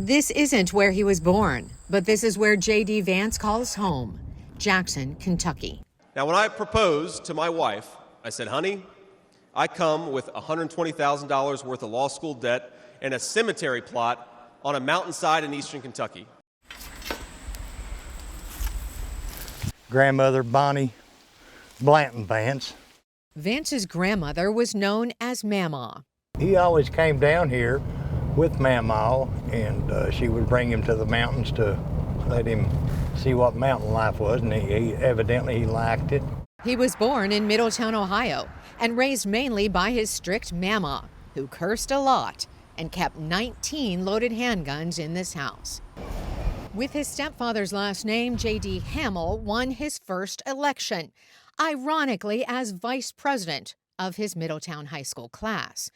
This isn't where he was born, but this is where J.D. Vance calls home, Jackson, Kentucky. Now, when I proposed to my wife, I said, honey, I come with $120,000 worth of law school debt and a cemetery plot on a mountainside in eastern Kentucky. Grandmother Bonnie Blanton Vance. Vance's grandmother was known as Mamaw. He always came down here with Mamaw, and she would bring him to the mountains to let him see what mountain life was, and he evidently liked it. He was born in Middletown, Ohio, and raised mainly by his strict Mamaw, who cursed a lot and kept 19 loaded handguns in this house. With his stepfather's last name, J.D. Hamill won his first election, ironically as vice president of his Middletown high school class.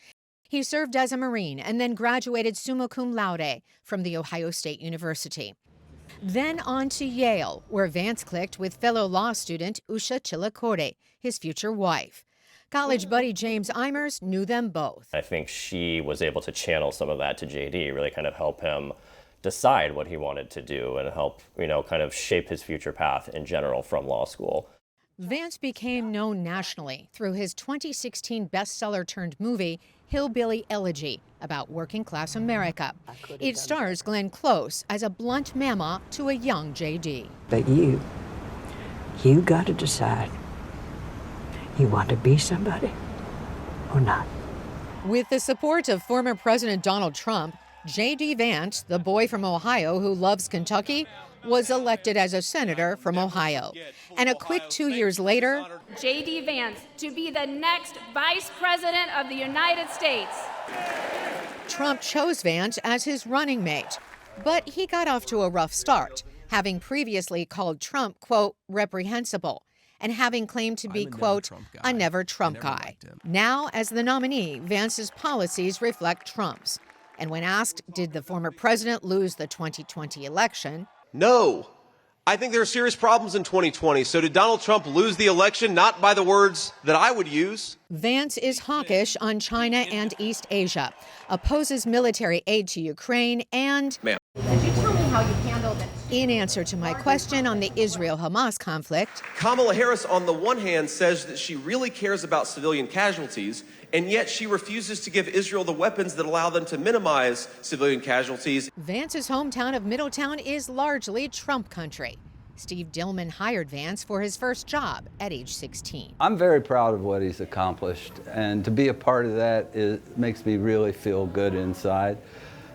He served as a Marine and then graduated summa cum laude from The Ohio State University. Then on to Yale, where Vance clicked with fellow law student Usha Chilakore, his future wife. College buddy James Eimers knew them both. I think she was able to channel some of that to JD, really kind of help him decide what he wanted to do and help, kind of shape his future path in general from law school. Vance became known nationally through his 2016 bestseller-turned-movie, Hillbilly Elegy, about working-class America. It stars Glenn Close as a blunt Mamaw to a young J.D. But you got to decide. You want to be somebody or not? With the support of former President Donald Trump, J.D. Vance, the boy from Ohio who loves Kentucky, was elected as a senator from Ohio. And a quick 2 years later, J.D. Vance to be the next vice president of the United States. Trump chose Vance as his running mate. But he got off to a rough start, having previously called Trump, quote, reprehensible, and having claimed to be, quote, a never Trump guy. Now, as the nominee, Vance's policies reflect Trump's. And when asked, did the former president lose the 2020 election? No. I think there are serious problems in 2020. So did Donald Trump lose the election? Not by the words that I would use. Vance is hawkish on China and East Asia, opposes military aid to Ukraine, and... Ma'am. Could you tell me how you handled it? In answer to my question on the Israel-Hamas conflict... Kamala Harris, on the one hand, says that she really cares about civilian casualties, and yet she refuses to give Israel the weapons that allow them to minimize civilian casualties. Vance's hometown of Middletown is largely Trump country. Steve Dillman hired Vance for his first job at age 16. I'm very proud of what he's accomplished, and to be a part of that makes me really feel good inside.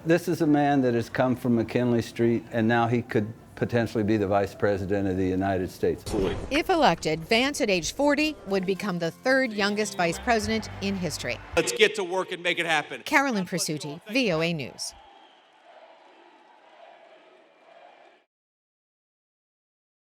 This is a man that has come from McKinley Street, and now he could potentially be the Vice President of the United States. If elected, Vance at age 40 would become the third youngest vice president in history. Let's get to work and make it happen. Carolyn Presutti, VOA News.